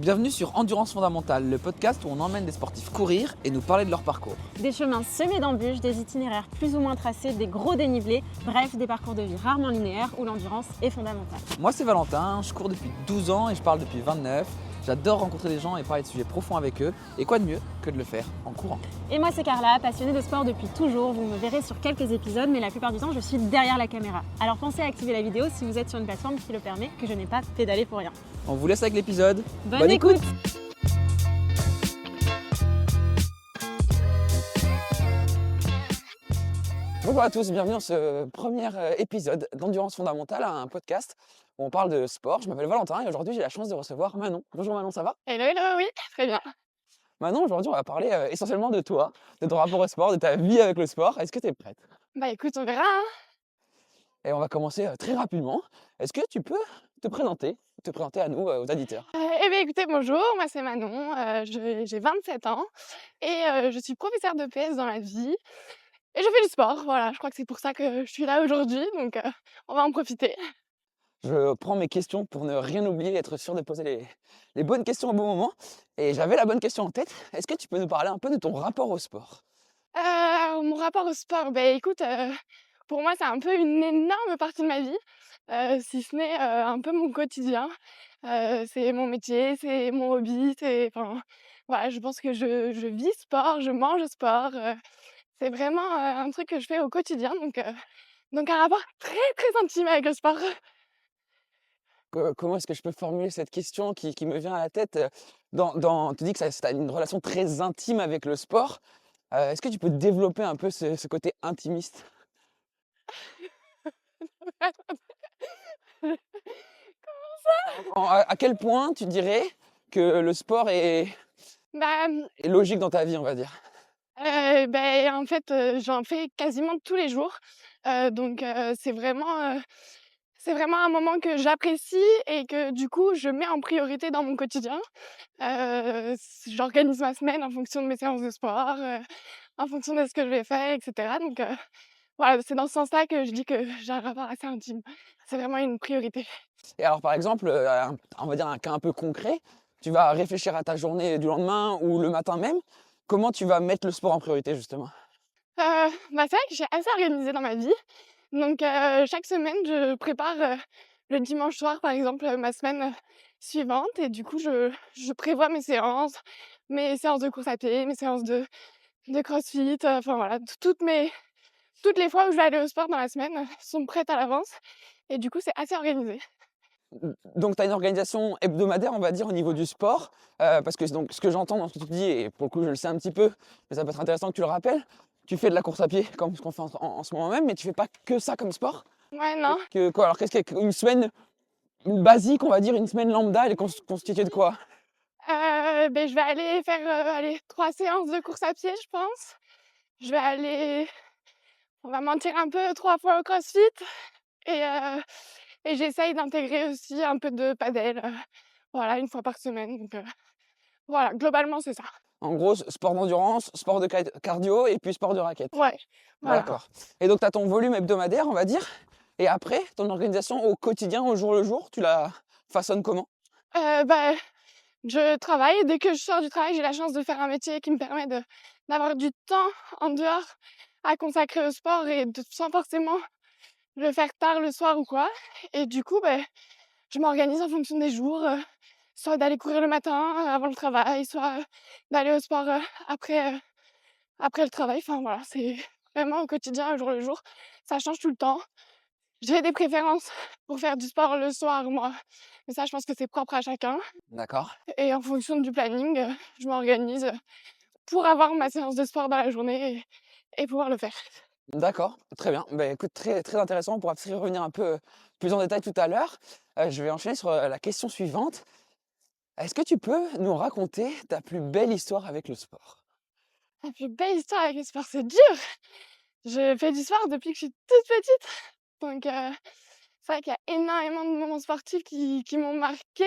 Bienvenue sur Endurance Fondamentale, le podcast où on emmène des sportifs courir et nous parler de leur parcours. Des chemins semés d'embûches, des itinéraires plus ou moins tracés, des gros dénivelés, bref, des parcours de vie rarement linéaires où l'endurance est fondamentale. Moi c'est Valentin, je cours depuis 12 ans et je parle depuis 29. J'adore rencontrer des gens et parler de sujets profonds avec eux. Et quoi de mieux que de le faire en courant. Et moi c'est Carla, passionnée de sport depuis toujours. Vous me verrez sur quelques épisodes, mais la plupart du temps je suis derrière la caméra. Alors pensez à activer la vidéo si vous êtes sur une plateforme qui le permet, que je n'ai pas pédalé pour rien. On vous laisse avec l'épisode. Bonne écoute. Bonjour à tous, bienvenue dans ce premier épisode d'Endurance Fondamentale, un podcast où on parle de sport. Je m'appelle Valentin et aujourd'hui j'ai la chance de recevoir Manon. Bonjour Manon, ça va? Hello, oui, très bien. Manon, aujourd'hui on va parler essentiellement de toi, de ton rapport au sport, de ta vie avec le sport. Est-ce que tu es prête? Bah écoute, on verra, hein. Et on va commencer très rapidement. Est-ce que tu peux te présenter à nous, aux auditeurs? Écoutez, bonjour, moi c'est Manon, j'ai 27 ans et je suis professeure de PS dans la vie et je fais du sport, voilà, je crois que c'est pour ça que je suis là aujourd'hui, donc on va en profiter. Je prends mes questions pour ne rien oublier, être sûr de poser les bonnes questions au bon moment. Et j'avais la bonne question en tête. Est-ce que tu peux nous parler un peu de ton rapport au sport? Mon rapport au sport, écoute, pour moi c'est un peu une énorme partie de ma vie, si ce n'est, un peu mon quotidien. C'est mon métier, c'est mon hobby, enfin, voilà, je pense que je vis sport, je mange sport, c'est vraiment, un truc que je fais au quotidien, donc un rapport très, très intime avec le sport. Comment est-ce que je peux formuler cette question qui me vient à la tête? Tu dis que tu as une relation très intime avec le sport. Est-ce que tu peux développer un peu ce côté intimiste? À quel point tu dirais que le sport Bah, mmh, est logique dans ta vie, on va dire? en fait, j'en fais quasiment tous les jours, c'est vraiment un moment que j'apprécie et que du coup je mets en priorité dans mon quotidien. J'organise ma semaine en fonction de mes séances de sport, en fonction de ce que je vais faire et cetera, voilà, c'est dans ce sens-là que je dis que j'ai un rapport assez intime. C'est vraiment une priorité. Et alors par exemple, on va dire un cas un peu concret, tu vas réfléchir à ta journée du lendemain ou le matin même. Comment tu vas mettre le sport en priorité justement? C'est vrai que j'ai assez organisé dans ma vie. Chaque semaine, je prépare, le dimanche soir, par exemple, ma semaine, suivante et du coup, je prévois mes séances de course à pied, mes séances de crossfit, enfin voilà, toutes les fois où je vais aller au sport dans la semaine, sont prêtes à l'avance et du coup, c'est assez organisé. Donc tu as une organisation hebdomadaire, on va dire, au niveau du sport, parce que donc ce que j'entends dans ce que tu dis et pour le coup je le sais un petit peu, mais ça peut être intéressant que tu le rappelles, tu fais de la course à pied comme ce qu'on fait en ce moment même, mais tu fais pas que ça comme sport? Ouais, non, Alors qu'est-ce qu'une semaine basique, on va dire, une semaine lambda, elle est constituée de quoi? je vais aller faire, 3 séances de course à pied, je pense. Je vais aller, on va mentir un peu, 3 fois au crossfit et heu et j'essaye d'intégrer aussi un peu de padel, voilà, 1 fois par semaine, voilà, globalement, c'est ça. En gros, sport d'endurance, sport de cardio et puis sport de raquette. Ouais, voilà. D'accord. Et donc tu as ton volume hebdomadaire, on va dire, et après, ton organisation au quotidien, au jour le jour, tu la façonnes comment? Heu, bah, je travaille. Dès que je sors du travail, j'ai la chance de faire un métier qui me permet d'avoir du temps en dehors à consacrer au sport et sans forcément le faire tard le soir ou quoi et du coup, je m'organise en fonction des jours, soit d'aller courir le matin, avant le travail, soit, d'aller au sport, après le travail. Enfin voilà, c'est vraiment au quotidien, au jour le jour. Ça change tout le temps. J'ai des préférences pour faire du sport le soir, moi, mais ça, je pense que c'est propre à chacun D'accord. et en fonction du planning, je m'organise, pour avoir ma séance de sport dans la journée et pouvoir le faire. D'accord, très bien. Bah, écoute, très, très intéressant. On pourra peut-être y revenir un peu plus en détail tout à l'heure. Je vais enchaîner sur la question suivante. Est-ce que tu peux nous raconter ta plus belle histoire avec le sport? La plus belle histoire avec le sport, c'est dur! Je fais du sport depuis que je suis toute petite, c'est vrai qu'il y a énormément de moments sportifs qui m'ont marquée.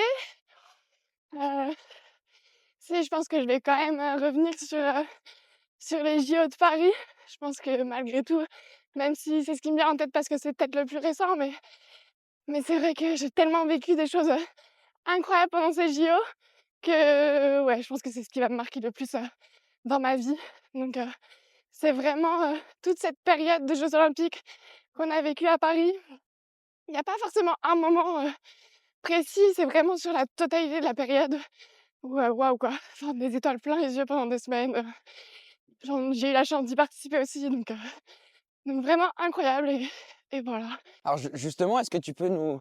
Heu, je pense que je vais quand même, revenir sur les JO de Paris. Je pense que malgré tout, même si c'est ce qui me vient en tête parce que c'est peut-être le plus récent, mais c'est vrai que j'ai tellement vécu des choses, incroyables pendant ces JO que ouais, je pense que c'est ce qui va me marquer le plus, dans ma vie. Donc c'est vraiment, toute cette période de Jeux olympiques qu'on a vécu à Paris. Il y a pas forcément un moment, précis, c'est vraiment sur la totalité de la période où, waouh quoi, enfin des étoiles plein les yeux pendant 2 semaines, j'ai eu la chance d'y participer aussi donc vraiment incroyable et voilà. Alors justement, est-ce que tu peux nous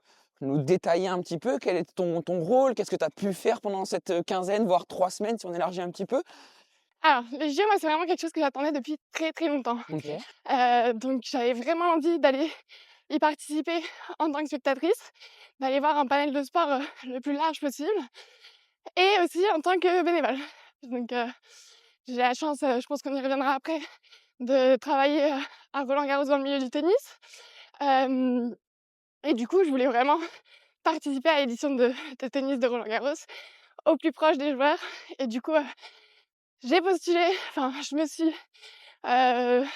détailler un petit peu quel est ton rôle? Qu'est-ce que tu as pu faire pendant cette quinzaine, voire 3 semaines, si on élargit un petit peu? Alors les JO, moi, c'est vraiment quelque chose que j'attendais depuis très, très longtemps. Ok. Donc j'avais vraiment envie d'aller y participer en tant que spectatrice, d'aller voir un panel de sport, le plus large possible et aussi en tant que bénévole. Donc j'ai la chance, je pense qu'on y reviendra après, de travailler, à Roland-Garros dans le milieu du tennis. Hem Et du coup, je voulais vraiment participer à l'édition de tennis de Roland-Garros au plus proche des joueurs et du coup, j'ai postulé, enfin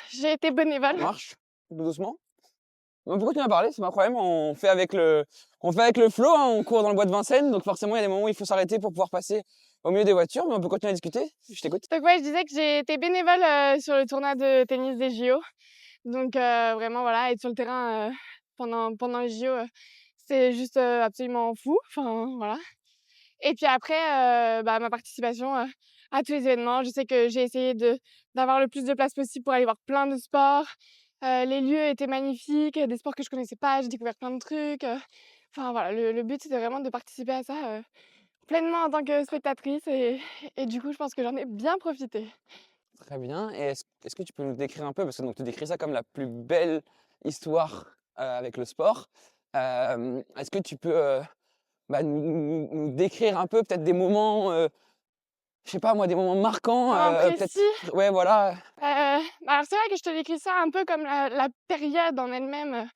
j'ai été Ça bénévole. marche, tout doucement. Pourquoi tu m'as parlé? C'est pas un problème, on fait avec le flow, hein, on court dans le bois de Vincennes, donc forcément il y a des moments où il faut s'arrêter pour pouvoir passer au milieu des voitures, mais on peut continuer à discuter. Je t'écoute. Donc ouais, je disais que j'ai été bénévole, sur le tournoi de tennis des JO. Donc vraiment voilà, être sur le terrain, pendant les JO, c'est juste, absolument fou, enfin voilà. Et puis après, ma participation, à tous les événements. Je sais que j'ai essayé d'avoir le plus de place possible pour aller voir plein de sports. Les lieux étaient magnifiques, des sports que je connaissais pas, j'ai découvert plein de trucs, enfin voilà, le but c'était vraiment de participer à ça, pleinement en tant que spectatrice et du coup, je pense que j'en ai bien profité. Très bien. Et est-ce que tu peux nous décrire un peu, parce que donc tu décris ça comme la plus belle histoire avec le sport. Est-ce que tu peux nous décrire un peu peut-être des moments, je sais pas moi, des moments marquants, peut-être. Précis, Ouais, voilà. alors c'est vrai que je te décris ça un peu comme la période en elle-même,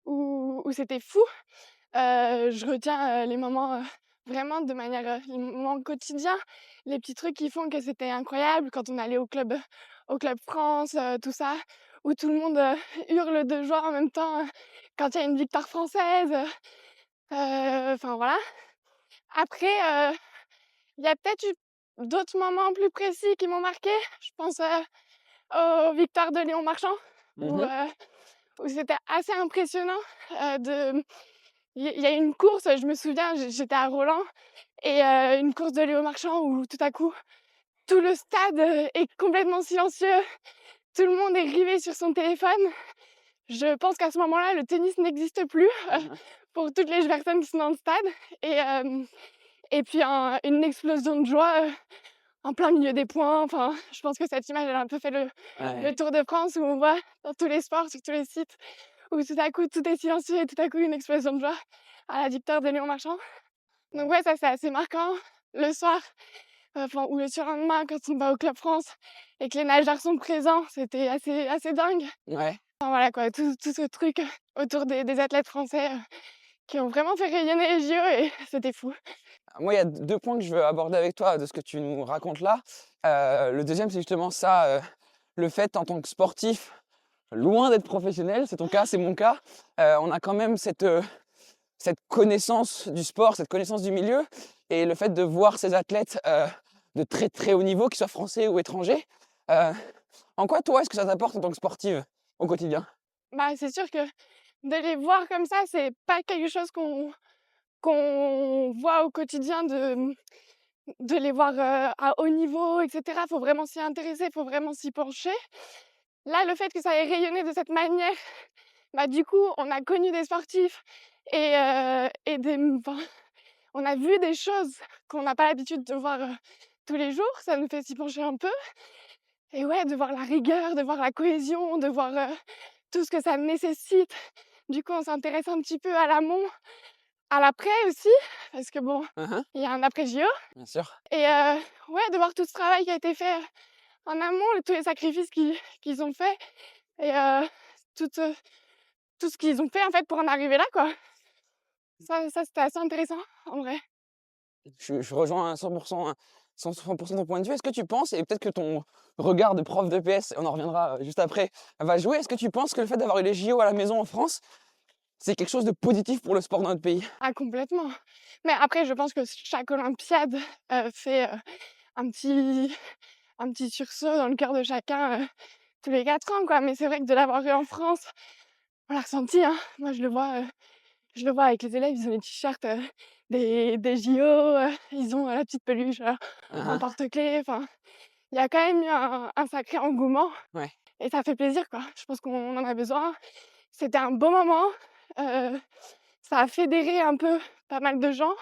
où c'était fou. Je retiens, les moments, vraiment de manière, les moments quotidiens, les petits trucs qui font que c'était incroyable quand on allait au Club France, tout ça, où tout le monde, hurle de joie en même temps, quand il y a une victoire française, enfin voilà. Après, il y a peut-être eu d'autres moments plus précis qui m'ont marquée. Je pense, aux victoires de Léon Marchand où, Mmh. où c'était assez impressionnant, de il y a eu une course, je me souviens, j'étais à Roland et une course de Léo Marchand où tout à coup, tout le stade, est complètement silencieux. Tout le monde est rivé sur son téléphone. Je pense qu'à ce moment-là, le tennis n'existe plus, pour toutes les personnes qui sont dans le stade et et puis une explosion de joie, en plein milieu des points. Enfin, je pense que cette image, elle a un peu fait le Ouais. Tour de France où on voit dans tous les sports, sur tous les sites, où tout à coup, tout est silencieux et tout à coup, une explosion de joie à la victoire de Léon Marchand. Donc ouais, ça, c'est assez marquant. Le soir, enfin, ou le surlendemain, quand on va au Club France et que les nageurs sont présents, c'était assez dingue. Ouais. Enfin, voilà quoi, tout ce truc autour des athlètes français, qui ont vraiment fait rayonner les JO et c'était fou. Moi, il y a 2 points que je veux aborder avec toi de ce que tu nous racontes là. Le deuxième, c'est justement ça, le fait en tant que sportif, loin d'être professionnel, c'est ton cas, c'est mon cas, on a quand même cette connaissance du sport, cette connaissance du milieu et le fait de voir ces athlètes, de très, très haut niveau, qu'ils soient français ou étrangers, heu, en quoi toi, est-ce que ça t'apporte en tant que sportive au quotidien? Bah, c'est sûr que de les voir comme ça, c'est pas quelque chose qu'on voit au quotidien de les voir, à haut niveau et cetera. Faut vraiment s'y intéresser, faut vraiment s'y pencher. Là, le fait que ça ait rayonné de cette manière, bah, du coup, on a connu des sportifs et enfin, on a vu des choses qu'on n'a pas l'habitude de voir, tous les jours. Ça nous fait s'y pencher un peu et ouais, de voir la rigueur, de voir la cohésion, de voir, tout ce que ça nécessite. Du coup, on s'intéresse un petit peu à l'amont, à l'après aussi, parce que bon, Hein, hein, il y a un après JO bien sûr. et ouais, de voir tout ce travail qui a été fait, en amont, tous les sacrifices qu'ils ont faits et tout, tout ce qu'ils ont fait, en fait, pour en arriver là, quoi. Ça c'était assez intéressant, en vrai. Je rejoins à 100%, 100% ton point de vue. Est-ce que tu penses, et peut-être que ton regard de prof de PS, on en reviendra juste après, va jouer, est-ce que tu penses que le fait d'avoir eu les JO à la maison en France, c'est quelque chose de positif pour le sport dans notre pays. Ah, complètement. Mais après, je pense que chaque Olympiade fait un petit sursaut dans le cœur de chacun tous les 4 ans, quoi. Mais c'est vrai que de l'avoir eu en France, on l'a ressenti, hein. Moi, je le vois avec les élèves, ils ont les t-shirts des JO, ils ont la petite peluche en Hein, porte-clés. Enfin, il y a quand même eu un sacré engouement ouais. et ça fait plaisir, quoi. Je pense qu'on en a besoin. C'était un beau moment. Ça a fédéré un peu pas mal de gens.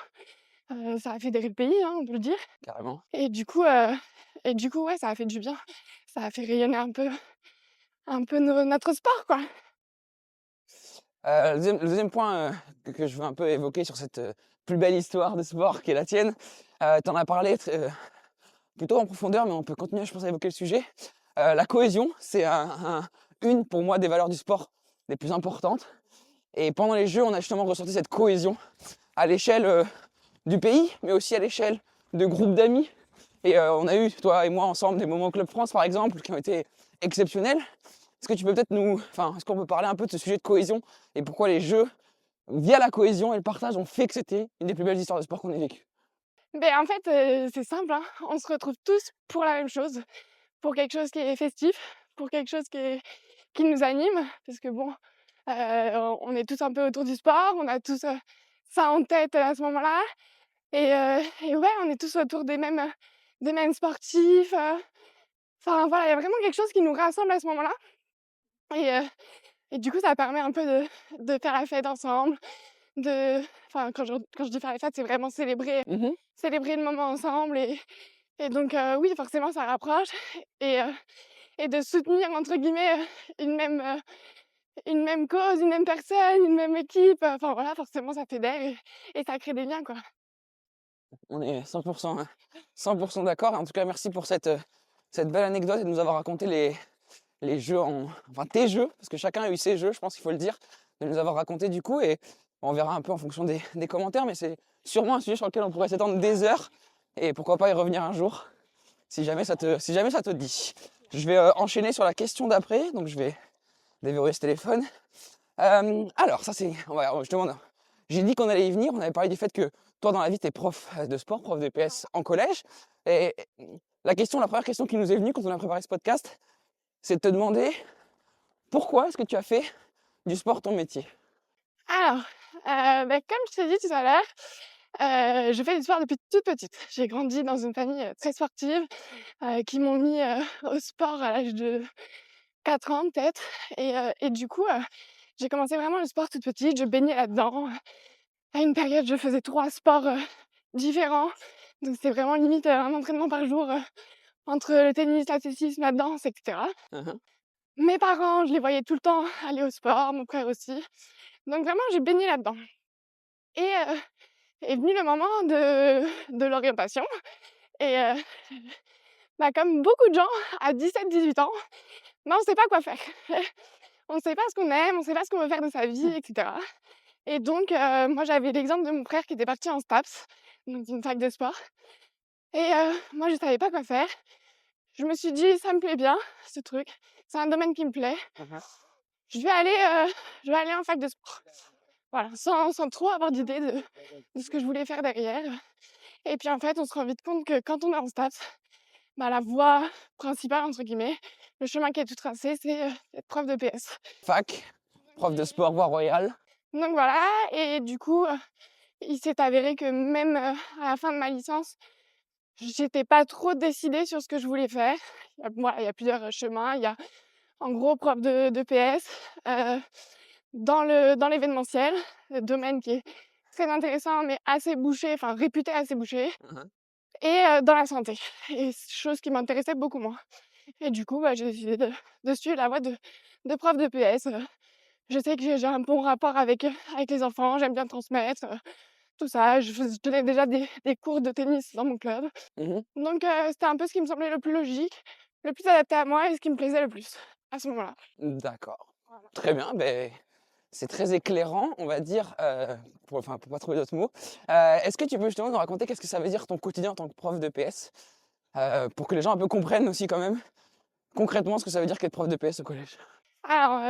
Ça a fédéré le pays, hein, on peut le dire. Carrément. Et du coup, ouais, ça a fait du bien. Ça a fait rayonner un peu notre sport, quoi. Le deuxième point que je veux un peu évoquer sur cette plus belle histoire de sport qui est la tienne, tu en as parlé plutôt en profondeur, mais on peut continuer, je pense, à évoquer le sujet. La cohésion, c'est une, pour moi, des valeurs du sport les plus importantes. Et pendant les Jeux, on a justement ressenti cette cohésion à l'échelle du pays, mais aussi à l'échelle de groupes d'amis. Et on a eu, toi et moi, ensemble, des moments au Club France, par exemple, qui ont été exceptionnels. Est-ce que tu peux peut-être est-ce qu'on peut parler un peu de ce sujet de cohésion et pourquoi les Jeux, via la cohésion et le partage, ont fait que c'était une des plus belles histoires de sport qu'on ait vécues? Ben en fait, c'est simple, hein. On se retrouve tous pour la même chose, pour quelque chose qui est festif, pour quelque chose qui nous anime. Parce que bon, on est tous un peu autour du sport, on a tous ça en tête à ce moment-là. Et ouais, on est tous autour des mêmes sportifs. Enfin voilà, il y a vraiment quelque chose qui nous rassemble à ce moment-là. Et, euh, et du coup, ça permet un peu de faire la fête ensemble. Enfin, quand je dis faire la fête, c'est vraiment Mhm. célébrer le moment ensemble. Et donc, oui, forcément, ça rapproche. Et, euh, et de soutenir, entre guillemets, une même cause, une même personne, une même équipe. Enfin voilà, forcément, ça fédère et ça crée des liens, quoi. On est 100% d'accord. En tout cas, merci pour cette belle anecdote et de nous avoir raconté les jeux, enfin tes jeux, parce que chacun a eu ses jeux, je pense qu'il faut le dire, de nous avoir raconté du coup. Et on verra un peu en fonction des commentaires, mais c'est sûrement un sujet sur lequel on pourrait s'étendre des heures. Et pourquoi pas y revenir un jour, si jamais ça te dit. Je vais enchaîner sur la question d'après, donc je vais déverrouiller ce téléphone. Alors, ça c'est. Je demande. J'ai dit qu'on allait y venir. On avait parlé du fait que toi, dans la vie, tu es prof de sport, prof de PS en collège. Et la première question qui nous est venue quand on a préparé ce podcast, c'est de te demander pourquoi est-ce que tu as fait du sport ton métier? Alors, comme je t'ai dit tout à l'heure, je fais du sport depuis toute petite. J'ai grandi dans une famille très sportive qui m'ont mis au sport à l'âge de 4 ans peut-être. Et du coup, j'ai commencé vraiment le sport toute petite. Je baignais là-dedans. À une période, je faisais 3 sports différents. Donc c'était vraiment limite un entraînement par jour entre le tennis, l'athlétisme, la danse, etc. Mhm. Mes parents, je les voyais tout le temps aller au sport, mon frère aussi. Donc vraiment, j'ai baigné là-dedans. Et est venu le moment de l'orientation. Et comme beaucoup de gens, à 17-18 ans, on sait pas quoi faire. On sait pas ce qu'on aime, on sait pas ce qu'on veut faire de sa vie, etc. Et donc, moi, j'avais l'exemple de mon frère qui était parti en STAPS, donc une fac de sport. Et moi, je savais pas quoi faire. Je me suis dit, ça me plaît bien, ce truc. C'est un domaine qui me plaît. Mhm. Je vais aller en fac de sport. Voilà, sans trop avoir d'idée de ce que je voulais faire derrière. Et puis en fait, on se rend vite compte que quand on est en STAPS, la voie principale, entre guillemets, le chemin qui est tout tracé, c'est être prof de PS. Fac, prof de sport, voie royale. Donc voilà, et du coup, il s'est avéré que même à la fin de ma licence, j'étais pas trop décidée sur ce que je voulais faire. Il y a plusieurs chemins. Il y a en gros prof de PS dans l'événementiel, le domaine qui est très intéressant mais assez bouché, enfin réputé assez bouché, Mhm. et dans la santé, et chose qui m'intéressait beaucoup moins. Et du coup, j'ai décidé de suivre la voie de prof de PS. Je sais que j'ai un bon rapport avec les enfants, j'aime bien transmettre, tout ça. Je donnais déjà des cours de tennis dans mon club. Mhm. Donc c'était un peu ce qui me semblait le plus logique, le plus adapté à moi et ce qui me plaisait le plus à ce moment-là. D'accord. Voilà. Très bien. C'est très éclairant, on va dire, pour pas trouver d'autres mots. Est-ce que tu peux justement nous raconter qu'est-ce que ça veut dire ton quotidien en tant que prof de PS, pour que les gens un peu comprennent aussi quand même concrètement ce que ça veut dire qu'être prof de PS au collège? Alors,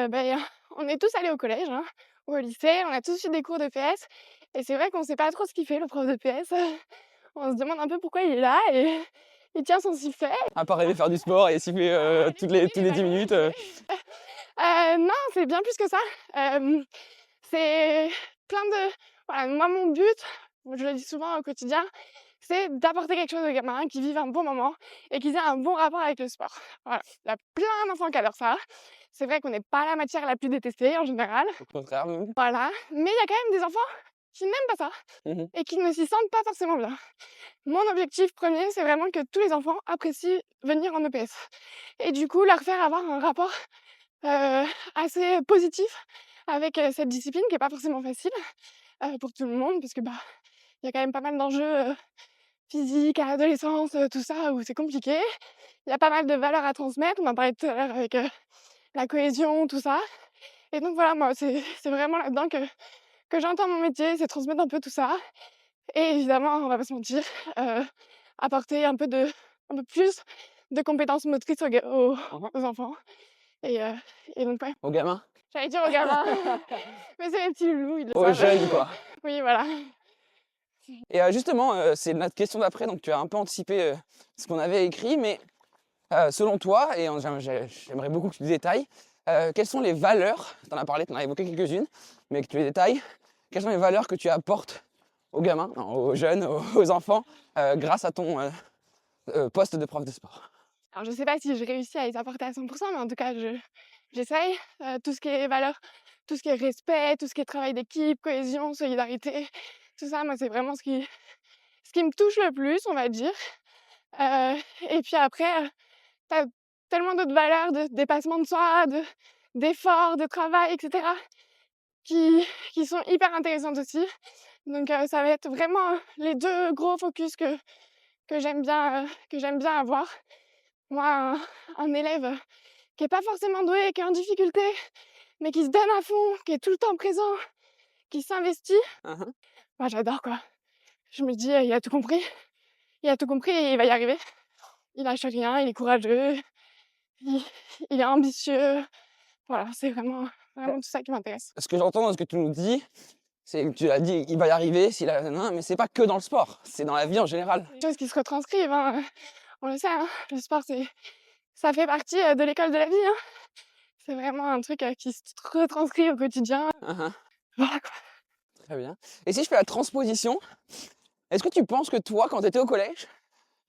on est tous allés au collège, hein. ou au lycée, on a tous eu des cours de PS et c'est vrai qu'on sait pas trop ce qu'il fait le prof de PS. On se demande un peu pourquoi il est là et il tient son sifflet. À part aller faire du sport et siffler tous les 10 minutes. Non, c'est bien plus que ça. C'est plein de... Voilà, moi, mon but, je le dis souvent au quotidien, c'est d'apporter quelque chose aux gamins qui vivent un bon moment et qu'ils aient un bon rapport avec le sport. Voilà. Il y a plein d'enfants qui adorent ça. C'est vrai qu'on n'est pas la matière la plus détestée en général. Au contraire, même. Voilà. Mais il y a quand même des enfants qui n'aiment pas ça Mhm. et qui ne s'y sentent pas forcément bien. Mon objectif premier, c'est vraiment que tous les enfants apprécient venir en EPS. Et du coup, leur faire avoir un rapport assez positif avec cette discipline qui est pas forcément facile pour tout le monde parce que il y a quand même pas mal d'enjeux physiques à l'adolescence, tout ça où c'est compliqué. Il y a pas mal de valeurs à transmettre, on en parlait tout à l'heure avec la cohésion, tout ça. Et donc voilà, moi c'est vraiment là-dedans que j'entends mon métier, c'est transmettre un peu tout ça. Et évidemment, on va pas se mentir, apporter un peu plus de compétences motrices aux enfants. Et donc ouais, Aux gamins, j'allais dire aux gamins, mais c'est les petits loulous, ils le aux savent. jeunes, quoi. Oui, voilà. Et justement, c'est notre question d'après, donc tu as un peu anticipé ce qu'on avait écrit, mais selon toi, et j'aimerais beaucoup que tu détailles, quelles sont les valeurs, tu en as parlé, tu en as évoqué quelques-unes, mais que tu les détailles, quelles sont les valeurs que tu apportes aux gamins, non, aux jeunes, aux enfants, grâce à ton poste de prof de sport? Alors je sais pas si je réussis à les apporter à 100%, mais en tout cas, j'essaye. Tout ce qui est valeurs, tout ce qui est respect, tout ce qui est travail d'équipe, cohésion, solidarité, tout ça, moi, c'est vraiment ce qui me touche le plus, on va dire. Et puis après, tu as tellement d'autres valeurs de dépassement de soi, d'effort, de travail, etc., qui sont hyper intéressantes aussi. Donc ça va être vraiment les deux gros focus que j'aime bien avoir. Moi, un élève qui est pas forcément doué, qui est en difficulté, mais qui se donne à fond, qui est tout le temps présent, qui s'investit, Mhm. moi j'adore quoi. Je me dis, il a tout compris. Il a tout compris et il va y arriver. Il lâche rien, il est courageux, il est ambitieux. Voilà, c'est vraiment tout ça qui m'intéresse. Ce que j'entends dans ce que tu nous dis, c'est que tu as dit, il va y arriver, non, mais c'est pas que dans le sport, c'est dans la vie en général. Des choses qui se retranscrivent, hein. On le sait, hein. Le sport, ça fait partie de l'école de la vie. Hein. C'est vraiment un truc qui se retranscrit au quotidien. Mhm. Voilà quoi. Très bien. Et si je fais la transposition, est-ce que tu penses que toi, quand tu étais au collège,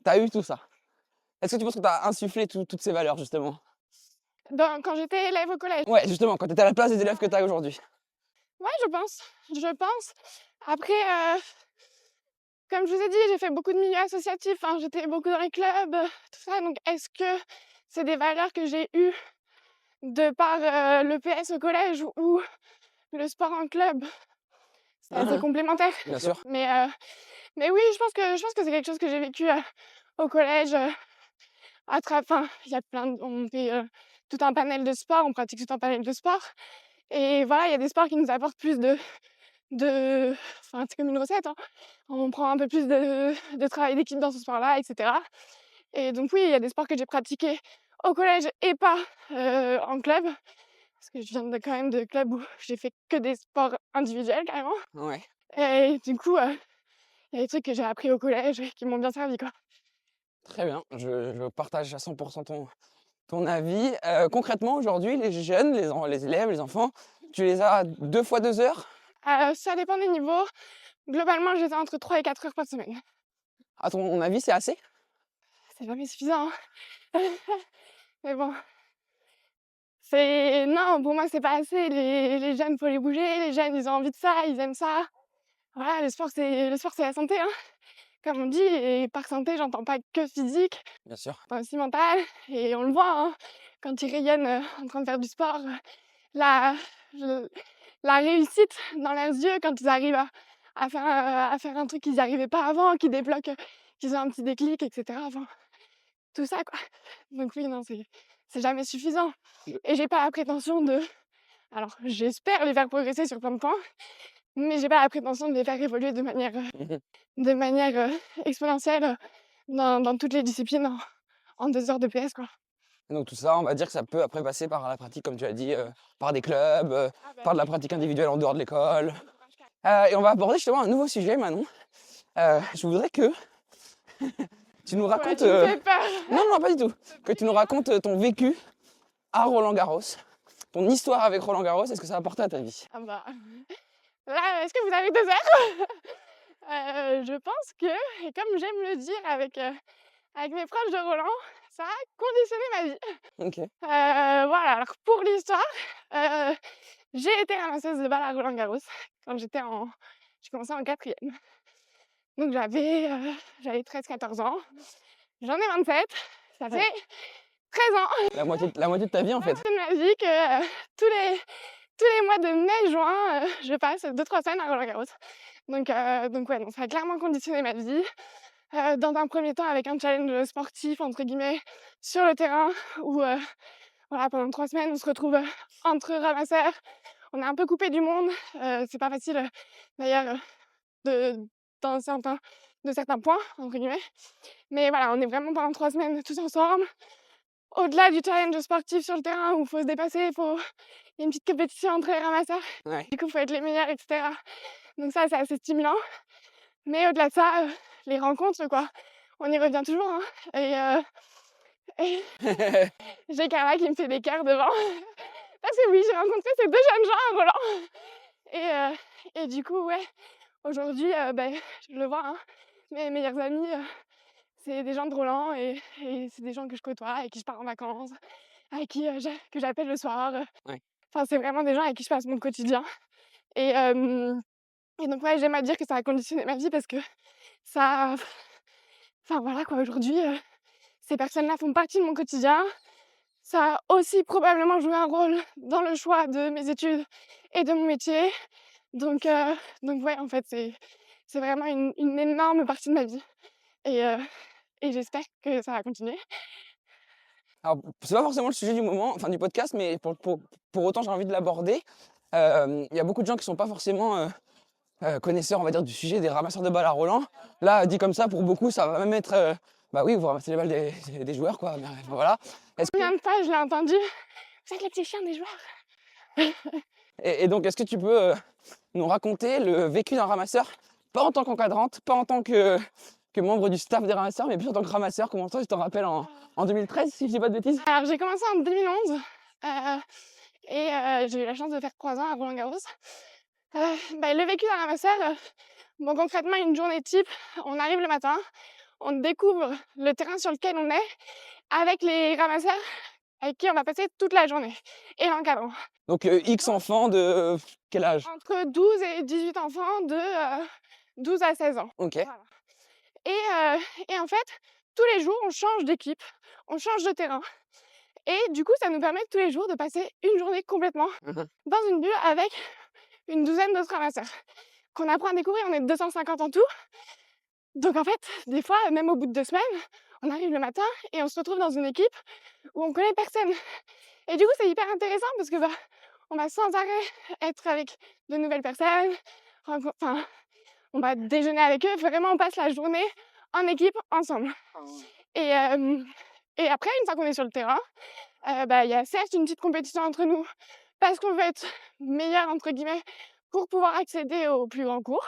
tu as eu tout ça? Est-ce que tu penses que tu as insufflé toutes ces valeurs, justement? Quand j'étais élève au collège. Ouais, justement, quand tu étais à la place des élèves que tu as aujourd'hui. Ouais, je pense. Après, comme je vous ai dit, j'ai fait beaucoup de milieux associatifs, hein, j'étais beaucoup dans les clubs, tout ça. Donc, est-ce que c'est des valeurs que j'ai eues de par le PS au collège ou le sport en club? C'est assez complémentaire. Bien sûr. Mais oui, je pense que c'est quelque chose que j'ai vécu au collège. Enfin, il y a on fait tout un panel de sports, on pratique tout un panel de sports. Et voilà, il y a des sports qui nous apportent plus enfin, c'est comme une recette, hein. On prend un peu plus de travail d'équipe dans ce sport-là, etc. Et donc oui, il y a des sports que j'ai pratiqués au collège et pas en club. Parce que je viens quand même de clubs où j'ai fait que des sports individuels, carrément. Ouais. Et du coup, il y a des trucs que j'ai appris au collège qui m'ont bien servi, quoi. Très bien. Je partage à 100% ton avis. Concrètement, aujourd'hui, les jeunes, les élèves, les enfants, tu les as 2 fois 2 heures? Ça dépend des niveaux. Globalement, je les ai entre 3 et 4 heures par semaine. À ton avis, c'est assez? C'est jamais suffisant. Hein. Mais bon. Non, pour moi, c'est pas assez. Les jeunes, faut les bouger. Les jeunes, ils ont envie de ça, ils aiment ça. Voilà, le sport, c'est la santé. Hein. Comme on dit, et par santé, j'entends pas que physique, Bien sûr. mais aussi mental. Et on le voit, hein, quand ils rayonnent en train de faire du sport, la réussite dans leurs yeux quand ils arrivent à faire un truc qu'ils n'y arrivaient pas avant, qu'ils débloquent, qu'ils ont un petit déclic, etc. Enfin, tout ça, quoi. Donc oui, non, c'est jamais suffisant. Et j'ai pas la prétention alors, j'espère les faire progresser sur plein de points, mais j'ai pas la prétention de les faire évoluer de manière exponentielle dans toutes les disciplines en 2 heures de PS, quoi. Donc tout ça, on va dire que ça peut après passer par la pratique, comme tu as dit, par des clubs, par de la pratique individuelle en dehors de l'école. Et on va aborder justement un nouveau sujet, Manon. Je voudrais que tu nous Ouais, racontes... tu me fais peur. Non, pas du tout. Que tu nous racontes ton vécu à Roland-Garros, ton histoire avec Roland-Garros, est-ce que ça a apporté à ta vie? Ah bah. Là, est-ce que vous avez 2 heures? Je pense que, et comme j'aime le dire avec mes proches de Roland, ça a conditionné ma vie. Ok. Voilà, alors pour l'histoire, j'ai été ramasseuse de balles à Roland-Garros quand j'ai commencé en 4e. Donc j'avais 13-14 ans. J'en ai 27, ça fait 13 ans La moitié de ta vie, en fait. de ma vie que tous les mois de mai, juin, je passe 2-3 semaines à Roland-Garros. Donc ouais, donc ça a clairement conditionné ma vie. Dans un premier temps avec un challenge sportif, entre guillemets, sur le terrain, où voilà, pendant 3 semaines, on se retrouve entre ramasseurs. On est un peu coupé du monde. C'est pas facile, d'ailleurs, de certains points, entre guillemets. Mais voilà, on est vraiment pendant 3 semaines tous ensemble. Au-delà du challenge sportif sur le terrain où il faut se dépasser, il y a une petite compétition entre les ramasseurs. Ouais. Du coup, il faut être les meilleurs, etc. Donc ça, c'est assez stimulant. Mais au-delà de ça, les rencontres, quoi, on y revient toujours. Hein. Et j'ai Carla qui me fait des cœurs devant. Parce que oui, j'ai rencontré ces 2 jeunes gens à Roland. Et du coup, ouais, aujourd'hui, je le vois, hein, mes meilleurs amis, c'est des gens de Roland et c'est des gens que je côtoie, avec qui je pars en vacances, avec qui que j'appelle le soir. Ouais. Enfin, c'est vraiment des gens avec qui je passe mon quotidien. Et donc, ouais, j'aime à dire que ça a conditionné ma vie parce que ça... Enfin, voilà, quoi, aujourd'hui, ces personnes-là font partie de mon quotidien. Ça a aussi probablement joué un rôle dans le choix de mes études et de mon métier. Donc ouais, en fait, c'est vraiment une énorme partie de ma vie. Et j'espère que ça va continuer. Alors, c'est pas forcément le sujet du moment, enfin du podcast, mais pour autant, j'ai envie de l'aborder. Il y a beaucoup de gens qui sont pas forcément connaisseurs, on va dire, du sujet des ramasseurs de balles à Roland. Là, dit comme ça, pour beaucoup, ça va même être... bah oui, vous ramassez les balles des joueurs, quoi. Mais, voilà. Combien de fois je l'ai entendu? Vous êtes les petits chiens des joueurs. Et donc, est-ce que tu peux nous raconter le vécu d'un ramasseur, pas en tant qu'encadrante, pas en tant que membre du staff des ramasseurs, mais plus en tant que ramasseur? Comment toi, tu t'en rappelles en 2013, si je dis pas de bêtises? Alors, j'ai commencé en 2011 et j'ai eu la chance de faire 3 ans à Roland-Garros. Le vécu d'un ramasseur, bon, concrètement, une journée type, on arrive le matin, on découvre le terrain sur lequel on est avec les ramasseurs avec qui on va passer toute la journée et l'encadrant. Donc, X enfants de quel âge? Entre 12 et 18 enfants de 12 à 16 ans. Ok. Voilà. Et en fait, tous les jours, on change d'équipe, on change de terrain. Et du coup, ça nous permet tous les jours de passer une journée complètement dans une bulle avec une douzaine d'autres ramasseurs qu'on apprend à découvrir. On est 250 en tout. Donc en fait, des fois, même au bout de 2 semaines, on arrive le matin et on se retrouve dans une équipe où on connaît personne. Et du coup, c'est hyper intéressant parce que on va sans arrêt être avec de nouvelles personnes. Enfin, on va déjeuner avec eux. Vraiment, on passe la journée en équipe ensemble. Et après, une fois qu'on est sur le terrain, il y a certes une petite compétition entre nous parce qu'on veut être meilleur, entre guillemets, pour pouvoir accéder au plus grand cours.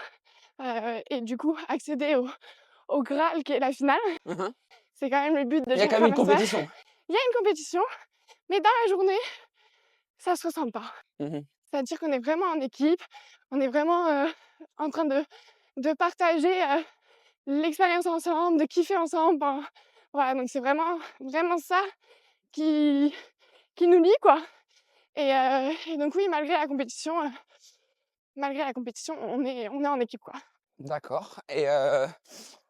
Et du coup, accéder au Graal qui est la finale. C'est quand même le but de Il y a quand même une compétition. Il y a une compétition, mais dans la journée, ça se ressent pas. C'est-à-dire qu'on est vraiment en équipe, on est vraiment en train de partager l'expérience ensemble, de kiffer ensemble. Voilà, donc c'est vraiment ça qui nous lie, quoi. Et donc oui, malgré la compétition, on est en équipe, quoi. D'accord. Et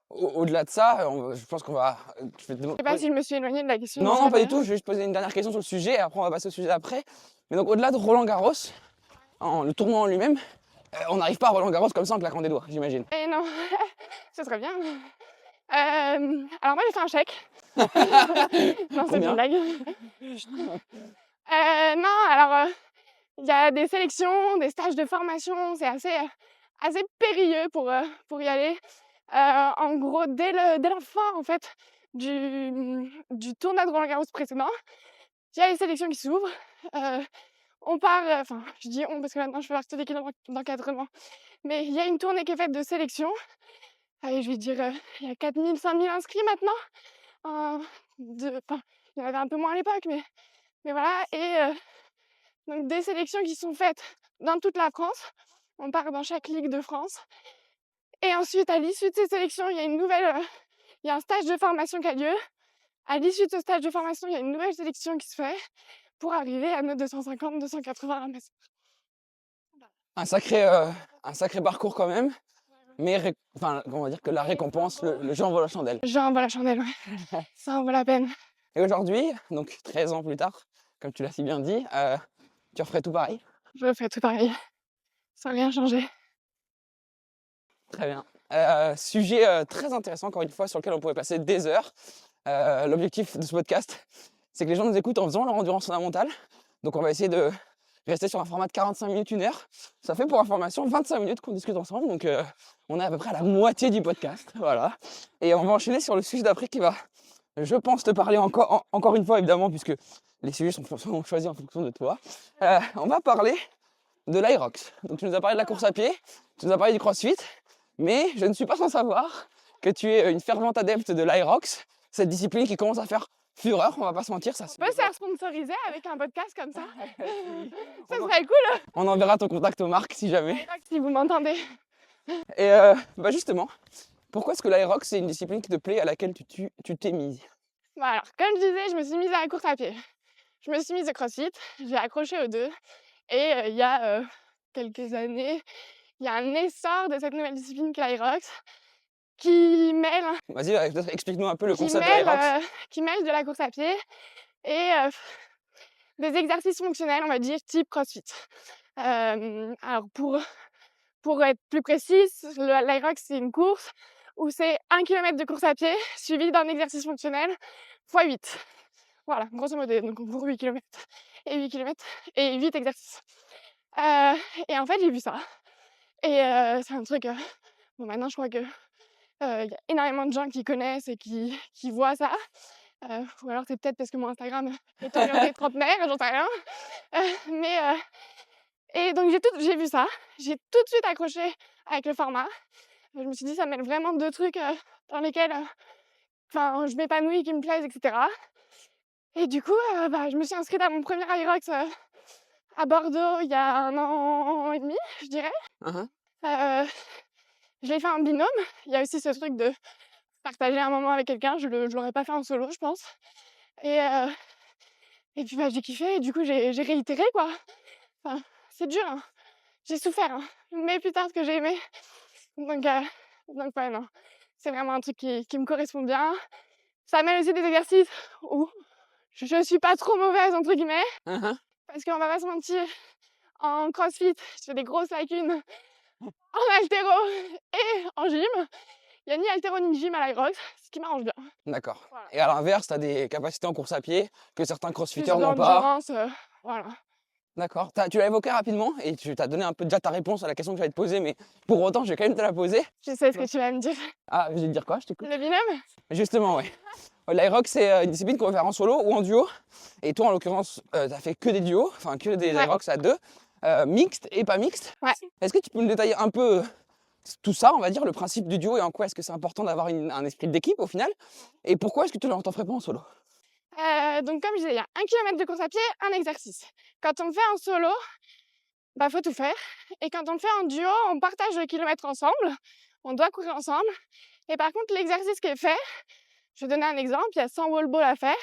au-delà de ça, je pense qu'on va... Je sais pas si je me suis éloignée de la question. Non, pas du tout. Je vais juste poser une dernière question sur le sujet et après on va passer au sujet d'après. Mais donc au-delà de Roland-Garros, le tournoi en lui-même, on n'arrive pas à Roland-Garros comme ça en claquant des doigts, j'imagine. Eh non, ce serait bien. Alors moi j'ai fait un chèque. Non, c'est une blague. Non, alors il y a des sélections, des stages de formation, c'est assez périlleux pour y aller. En gros, dès l'enfant, en fait, du tournoi de Roland-Garros précédent. Il y a les sélections qui s'ouvrent. On part, enfin, je dis on parce que maintenant je fais partie de l'équipe d'encadrement, mais il y a une tournée qui est faite de sélection. Allez, je vais dire, il y a 4 000, 5 000 inscrits maintenant. Enfin, il y en avait un peu moins à l'époque, mais voilà. Et donc des sélections qui sont faites dans toute la France. On part dans chaque ligue de France. Et ensuite, à l'issue de ces sélections, il y a il y a un stage de formation qui a lieu. À l'issue de ce stage de formation, il y a une nouvelle sélection qui se fait pour arriver à nos 250, 280 ramasseurs. Un sacré parcours quand même, mais enfin, on va dire que la récompense, le jeu en vaut la chandelle. J'en envoie la chandelle, ouais. Ça en vaut la peine. Et aujourd'hui, donc 13 ans plus tard, comme tu l'as si bien dit, tu referais tout pareil? Je fais tout pareil, sans rien changer. Très bien. Sujet très intéressant, encore une fois, sur lequel on pourrait passer des heures. L'objectif de ce podcast, c'est que les gens nous écoutent en faisant leur endurance fondamentale. Donc on va essayer de rester sur un format de 45 minutes, 1 heure. Ça fait pour information 25 minutes qu'on discute ensemble. Donc on est à peu près à la moitié du podcast. Voilà. Et on va enchaîner sur le sujet d'après qui va, je pense, te parler encore une fois, évidemment, puisque les sujets sont choisis en fonction de toi. On va parler de l'Aerox. Donc tu nous as parlé de la course à pied, tu nous as parlé du CrossFit, mais je ne suis pas sans savoir que tu es une fervente adepte de l'Aerox, cette discipline qui commence à faire fureur, on va pas se mentir. Ça On peut se faire sponsoriser avec un podcast comme ça. Ça serait cool. On enverra ton contact aux marques si jamais. Si vous m'entendez. Et justement, pourquoi est-ce que l'Aerox c'est une discipline qui te plaît, à laquelle tu t'es mise? Bon, alors, comme je disais, je me suis mise à la course à pied. Je me suis mise au CrossFit, j'ai accroché aux deux. Et il y a quelques années, il y a un essor de cette nouvelle discipline qu'est l'Aerox qui mêle, Vas-y, explique-nous un peu le concept de l'Aerox. qui mêle de la course à pied et des exercices fonctionnels, on va dire, type CrossFit. Alors, pour être plus précise, l'Aerox, c'est une course où c'est 1 km de course à pied suivi d'un exercice fonctionnel x 8. Voilà, grosso modo, donc on court 8 km et 8 km et 8 exercices. Et en fait, j'ai vu ça. Et c'est un truc... bon, maintenant, je crois que y a énormément de gens qui connaissent et qui voient ça. Ou alors, c'est peut-être parce que mon Instagram est orienté trentenaire, j'en sais rien. Et donc, j'ai vu ça. J'ai tout de suite accroché avec le format. Je me suis dit, ça mêle vraiment 2 trucs dans lesquels je m'épanouis, qui me plaisent, etc. Et du coup, je me suis inscrite à mon premier Aerox à Bordeaux il y a 1 an et demi, je dirais. Je l'ai fait en binôme. Il y a aussi ce truc de partager un moment avec quelqu'un. Je l'aurais pas fait en solo, je pense. Et puis j'ai kiffé. Et du coup, j'ai réitéré, quoi. Enfin, c'est dur, hein. J'ai souffert, hein. Mais putain, ce que j'ai aimé. Donc ouais, non. C'est vraiment un truc qui me correspond bien. Ça mêle aussi des exercices où je suis pas trop mauvaise, entre guillemets. Parce qu'on va pas se mentir, en CrossFit, je fais des grosses lacunes en haltéro et en gym. Il n'y a ni haltéro ni gym à l'Aerox, ce qui m'arrange bien. D'accord. Voilà. Et à l'inverse, tu as des capacités en course à pied que certains crossfitters Plus n'ont pas. d'endurance, voilà. D'accord. Tu l'as évoqué rapidement et tu t'as donné un peu déjà ta réponse à la question que j'allais te poser, mais pour autant, je vais quand même te la poser. Je sais ce que tu vas me dire. Ah, je vais te dire quoi? Je t'écoute. Le binôme? Justement, ouais. L'Aerox, c'est une discipline qu'on peut faire en solo ou en duo. Et toi, en l'occurrence, t'as fait que des duos, enfin que des Aerox à 2, mixtes et pas mixtes. Ouais. Est-ce que tu peux me détailler un peu tout ça, on va dire, le principe du duo et en quoi est-ce que c'est important d'avoir un esprit d'équipe au final? Et pourquoi est-ce que tu t'en ferais pas en solo? Donc comme je disais, il y a 1 km de course à pied, un exercice. Quand on le fait en solo, faut tout faire. Et quand on le fait en duo, on partage le kilomètre ensemble. On doit courir ensemble. Et par contre, l'exercice qui est fait, je vais donner un exemple, il y a 100 wall balls à faire.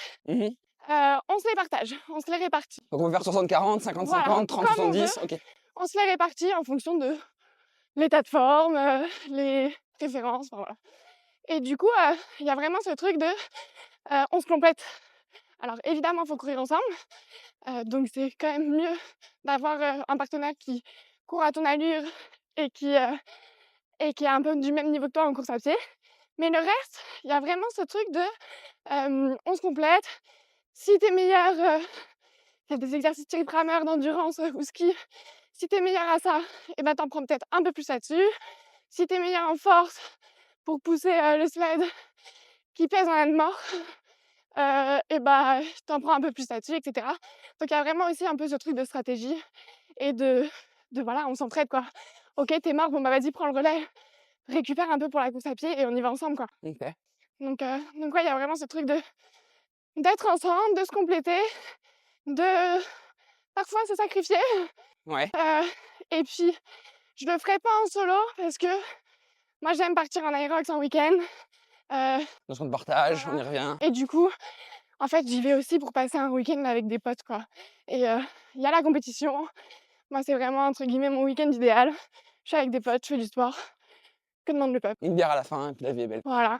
On se les partage, on se les répartit. Donc on peut faire 60-40, 50-50, Voilà, 30-70, ok. On se les répartit en fonction de l'état de forme, les préférences, enfin voilà. Et du coup, il y a vraiment ce truc de on se complète. Alors évidemment, il faut courir ensemble. Donc c'est quand même mieux d'avoir un partenaire qui court à ton allure et qui est un peu du même niveau que toi en course à pied. Mais le reste, il y a vraiment ce truc de on se complète. Si t'es meilleur, il y a des exercices type rameur, d'endurance ou ski. Si t'es meilleur à ça, t'en prends peut-être un peu plus là-dessus. Si t'es meilleur en force pour pousser le sled, qui pèse en un de mort, et bah, t'en prends un peu plus là-dessus, etc. Donc il y a vraiment aussi un peu ce truc de stratégie et de voilà, on s'entraide quoi. Ok, t'es mort, bon bah vas-y, prends le relais, récupère un peu pour la course à pied et on y va ensemble quoi. Ok. Donc ouais, il y a vraiment ce truc d'être ensemble, de se compléter, de parfois se sacrifier. Ouais. Et puis, je le ferai pas en solo parce que moi, j'aime partir en aérox en week-end. Notion de partage, on y Voilà. revient. Et du coup, en fait, j'y vais aussi pour passer un week-end avec des potes, quoi. Et il y a la compétition. Moi, c'est vraiment, entre guillemets, mon week-end idéal. Je suis avec des potes, je fais du sport. Que demande le peuple? Une bière à la fin, et puis la vie est belle. Voilà.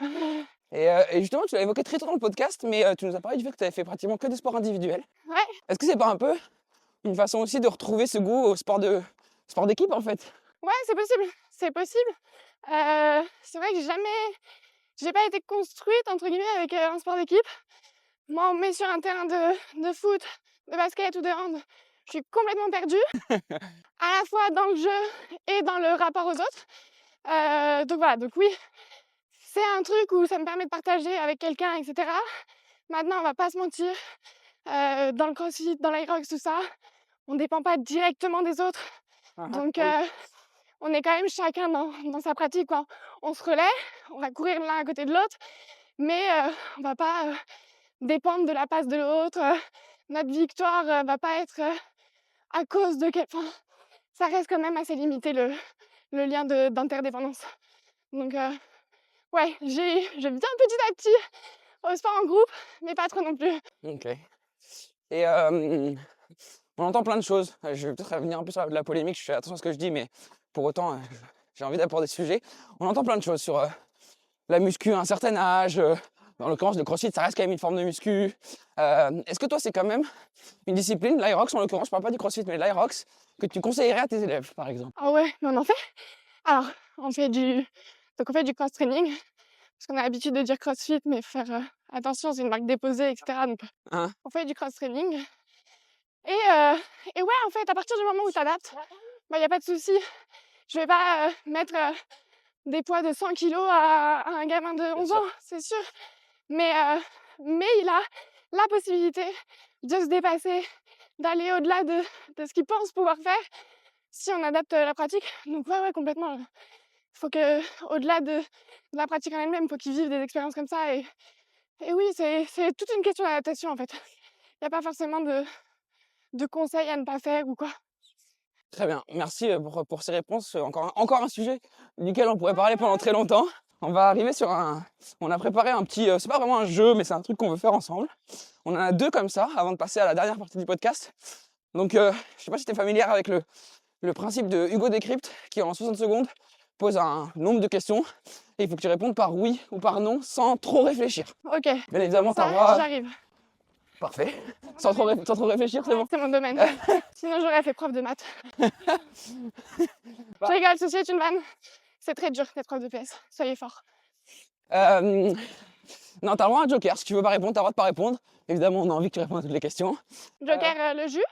Et justement, tu l'as évoqué très tôt dans le podcast, mais tu nous as parlé du fait que tu avais fait pratiquement que des sports individuels. Ouais, Est-ce que c'est pas un peu une façon aussi de retrouver ce goût au sport d'équipe en fait? ouais, c'est possible. C'est possible. C'est vrai que j'ai pas été construite, entre guillemets, avec un sport d'équipe. Moi, on me met sur un terrain de foot, de basket ou de hand, je suis complètement perdue, à la fois dans le jeu et dans le rapport aux autres. Donc voilà, donc oui, c'est un truc où ça me permet de partager avec quelqu'un, etc. Maintenant, on va pas se mentir, dans le crossfit, dans l'aerox, tout ça, on dépend pas directement des autres. Donc on est quand même chacun dans sa pratique, quoi. On se relaie, on va courir l'un à côté de l'autre, mais on va pas dépendre de la passe de l'autre. Notre victoire va pas être à cause de enfin, ça reste quand même assez limité le lien d'interdépendance. Donc ouais, je viens petit à petit au sport en groupe, mais pas trop non plus. Ok. Et on entend plein de choses. Je vais peut-être revenir un peu sur la polémique, je fais attention à ce que je dis, mais pour autant, j'ai envie d'aborder ce sujet. On entend plein de choses sur la muscu à un certain âge. En l'occurrence, le crossfit, ça reste quand même une forme de muscu. Est-ce que toi, c'est quand même une discipline, l'aerox en l'occurrence, je parle pas du crossfit, mais l'aerox, que tu conseillerais à tes élèves, par exemple? Ah ouais, mais on en fait. Alors, on fait du cross-training, parce qu'on a l'habitude de dire crossfit, mais faut faire attention, c'est une marque déposée, etc. Donc, Hein? on fait du cross-training. Et ouais, en fait, à partir du moment où tu adaptes, bah, y a pas de souci. Je vais pas mettre des poids de 100 kilos à un gamin de 11 ans, c'est sûr. Mais il a la possibilité de se dépasser, d'aller au-delà de ce qu'il pense pouvoir faire si on adapte la pratique. Donc ouais, complètement. Il faut que, au-delà de la pratique en elle-même, il faut qu'il vive des expériences comme ça. Et oui, c'est toute une question d'adaptation en fait. Il n'y a pas forcément de conseils à ne pas faire ou quoi. Très bien, merci pour ces réponses. Encore un sujet duquel on pourrait parler pendant très longtemps. On va arriver sur on a préparé un petit... c'est pas vraiment un jeu, mais c'est un truc qu'on veut faire ensemble. On en a 2 comme ça, avant de passer à la dernière partie du podcast. Donc, je sais pas si tu es familière avec le principe de Hugo Décrypte, qui en 60 secondes pose un nombre de questions. Et il faut que tu répondes par oui ou par non, sans trop réfléchir. Ok, Bien évidemment, tu as ça, le droit... j'arrive. Parfait. Sans trop réfléchir, c'est bon. C'est mon domaine. Sinon, j'aurais fait prof de maths. Je rigole, ceci est une vanne. C'est très dur d'être prof de PS. Soyez forts. Non, t'as le droit à un joker. Si tu veux pas répondre, t'as le droit de pas répondre. Évidemment, on a envie que tu répondes à toutes les questions. Joker, le jus.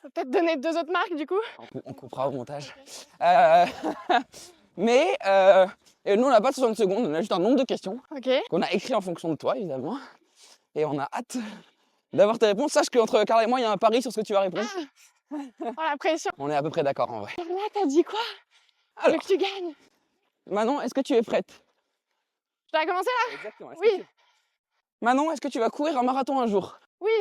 Faut peut-être donner 2 autres marques du coup. On coupera au montage. Mais et nous, on n'a pas de 60 secondes, on a juste un nombre de questions Ok. qu'on a écrit en fonction de toi, évidemment. Et on a hâte d'avoir tes réponses. Sache qu'entre Carl et moi, il y a un pari sur ce que tu vas répondre. Oh la pression. On est à peu près d'accord en vrai. Là, t'as dit quoi? Je veux Alors, que tu gagnes. Manon, est-ce que tu es prête? Je dois commencer là? Exactement. Oui. Manon, est-ce que tu vas courir un marathon un jour? Oui.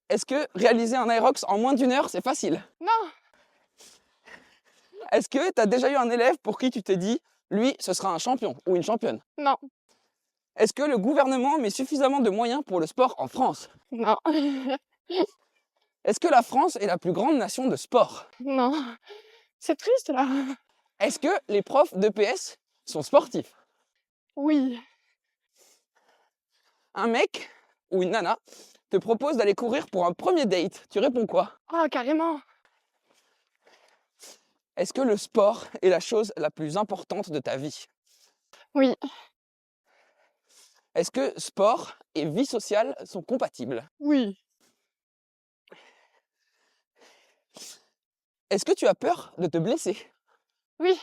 Est-ce que réaliser un aerox en moins d'1 heure, c'est facile? Non. Est-ce que tu as déjà eu un élève pour qui tu t'es dit, lui, ce sera un champion ou une championne? Non. Est-ce que le gouvernement met suffisamment de moyens pour le sport en France? Non. Est-ce que la France est la plus grande nation de sport? Non. C'est triste là. Est-ce que les profs d'EPS sont sportifs? Oui. Un mec ou une nana te propose d'aller courir pour un premier date, tu réponds quoi? Oh, carrément. Est-ce que le sport est la chose la plus importante de ta vie? Oui. Est-ce que sport et vie sociale sont compatibles? Oui. Est-ce que tu as peur de te blesser? Oui.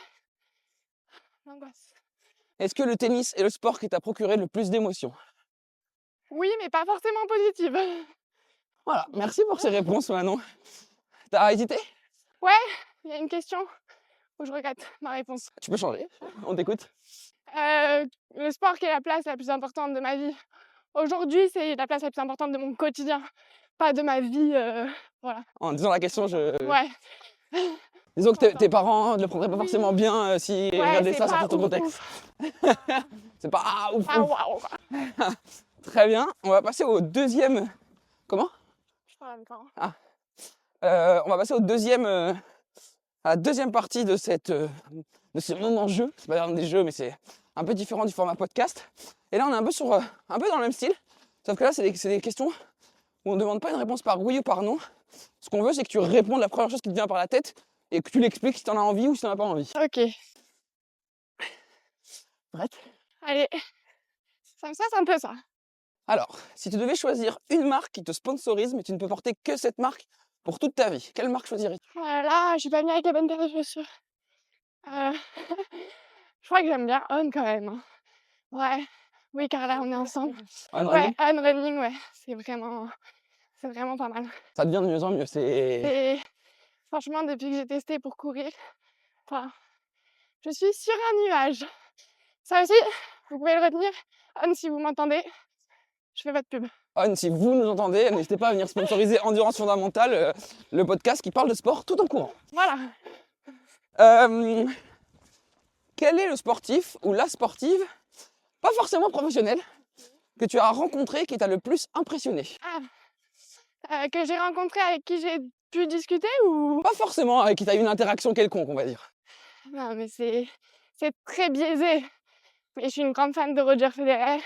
L'angoisse. Est-ce que le tennis est le sport qui t'a procuré le plus d'émotions? Oui, mais pas forcément positive. Voilà, merci pour ces réponses Manon. T'as hésité? Il y a une question où je regrette ma réponse. Tu peux changer, on t'écoute. Le sport qui est la place la plus importante de ma vie. Aujourd'hui, c'est la place la plus importante de mon quotidien, pas de ma vie, voilà. En disant la question, Ouais, disons que tes parents ne le prendraient pas forcément bien si ouais, regardaient c'est ça pas sur ton ouf, contexte. ouf. C'est pas ouf, Ah, ouf. waouh, quoi. Très bien, on va passer au deuxième. Comment? Je parle en même temps. On va passer au deuxième, à la deuxième partie de de ce moment jeu. C'est pas vraiment des jeux, mais c'est un peu différent du format podcast. Et là, on est un peu un peu dans le même style. Sauf que là, c'est des questions où on ne demande pas une réponse par oui ou par non. Ce qu'on veut, c'est que tu répondes la première chose qui te vient par la tête et que tu l'expliques si tu en as envie ou si tu n'en as pas envie. Ok, Prête? allez. Ça me stresse un peu, ça. Alors, si tu devais choisir une marque qui te sponsorise, mais tu ne peux porter que cette marque pour toute ta vie, quelle marque choisirais-tu? Là, je suis pas venue avec la bonne paire de chaussures. Euh, je crois que j'aime bien On quand même, hein. Ouais, oui, car là, on est ensemble. On Ouais, On Running, ouais, c'est vraiment pas mal. Ça devient de mieux en mieux. Et franchement, depuis que j'ai testé pour courir, enfin, je suis sur un nuage. Ça aussi, vous pouvez le retenir. On, si vous m'entendez, je fais votre pub. On, si vous nous entendez, n'hésitez pas à venir sponsoriser Endurance Fondamentale, le podcast qui parle de sport tout en courant. Voilà. Quel est le sportif ou la sportive, pas forcément professionnel, que tu as rencontré qui t'a le plus impressionné? Que j'ai rencontré, avec qui j'ai pu discuter ou... Pas forcément avec qui tu as eu une interaction quelconque, on va dire. Non, mais c'est très biaisé. Mais je suis une grande fan de Roger Federer.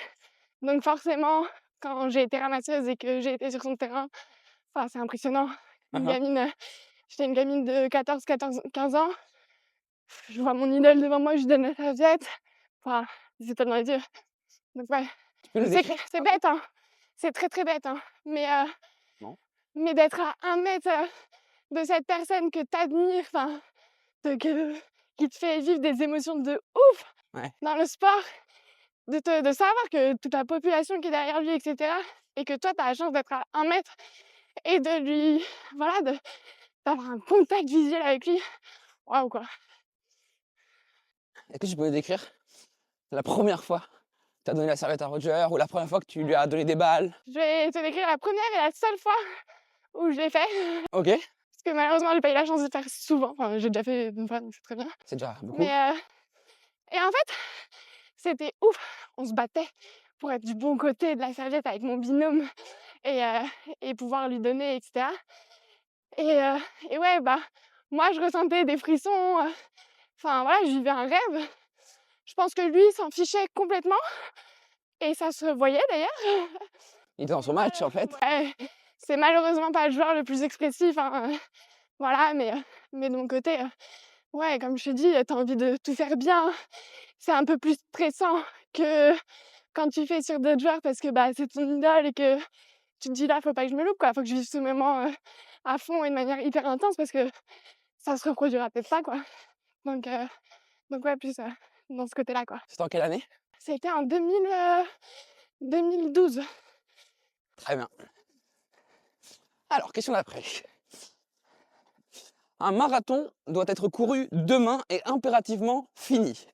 Donc forcément, quand j'ai été ramasseuse et que j'ai été sur son terrain, enfin, c'est impressionnant. J'étais une gamine de 15 ans. Je vois mon idole devant moi, je lui donne la serviette. Enfin, c'est tellement les yeux. Donc ouais, Tu peux le décrire? c'est bête, hein. C'est très très bête, hein. Non. Mais d'être à 1 mètre de cette personne que t'admires, enfin, qui te fait vivre des émotions de ouf dans le sport, de savoir que toute la population qui est derrière lui, etc., et que toi, tu as la chance d'être à 1 mètre et de lui, voilà, d'avoir un contact visuel avec lui. Waouh, quoi. Est-ce que tu peux me décrire la première fois que tu as donné la serviette à Roger ou la première fois que tu lui as donné des balles? Je vais te décrire la première et la seule fois où je l'ai fait. Ok. Parce que malheureusement, j'ai pas eu la chance de le faire souvent. Enfin, j'ai déjà fait une fois, donc c'est très bien. C'est déjà beaucoup. Mais, et en fait, c'était ouf. On se battait pour être du bon côté de la serviette avec mon binôme et pouvoir lui donner, etc. Et ouais, bah, moi, je ressentais des frissons. Enfin, voilà, je vivais un rêve. Je pense que lui s'en fichait complètement. Et ça se voyait d'ailleurs. Il était dans son match en fait. Ouais, c'est malheureusement pas le joueur le plus expressif, hein. Voilà, mais de mon côté, ouais, comme je te dis, t'as envie de tout faire bien. C'est un peu plus stressant que quand tu fais sur d'autres joueurs parce que bah, c'est ton idole et que tu te dis là, faut pas que je me loupe, quoi. Faut que je vive ce moment à fond et de manière hyper intense parce que ça se reproduira peut-être pas, quoi. Donc ouais, plus dans ce côté-là, quoi. C'était en quelle année? C'était en 2012. Très bien. Alors, question d'après. Un marathon doit être couru demain et impérativement fini.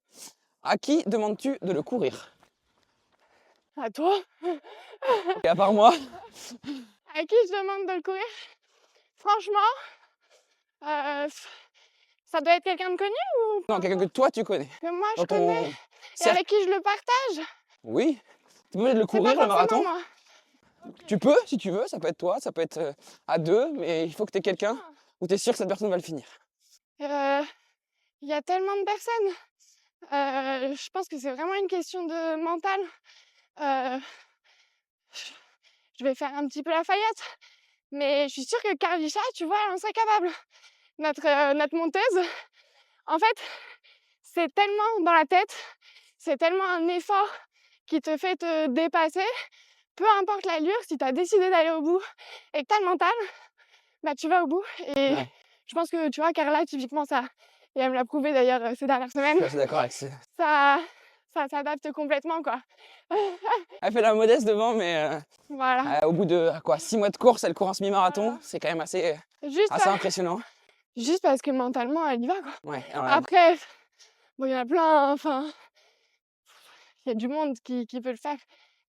À qui demandes-tu de le courir? À toi? Et à part moi? À qui je demande de le courir? Franchement, ça doit être quelqu'un de connu ou Non, quelqu'un que toi tu connais. que moi je Dans ton connais et cercle. avec qui je le partage? Oui. Tu peux de le C'est courir pas le marathon? forcément moi. Tu peux, si tu veux, ça peut être toi, ça peut être à deux, mais il faut que tu aies quelqu'un où tu es sûr que cette personne va le finir. Il y a tellement de personnes. Je pense que c'est vraiment une question de mental. Je vais faire un petit peu la Fayette, mais je suis sûre que Karlisha, tu vois, elle en serait capable. Notre monteuse, en fait, c'est tellement dans la tête, c'est tellement un effort qui te fait te dépasser. Peu importe l'allure, si tu as décidé d'aller au bout et que tu as le mental, bah tu vas au bout. Et Ouais. je pense que, tu vois, Carla, typiquement, ça, et elle me l'a prouvé d'ailleurs ces dernières semaines, Je suis assez d'accord avec ça. ça ça s'adapte complètement, quoi. Elle fait la modeste devant, mais Voilà. au bout de quoi, 6 mois de course, elle court un semi-marathon. Voilà. C'est quand même assez Juste, impressionnant. juste parce que mentalement, elle y va, quoi. Ouais, Après, bon, il y en a plein, enfin, il y a du monde qui peut le faire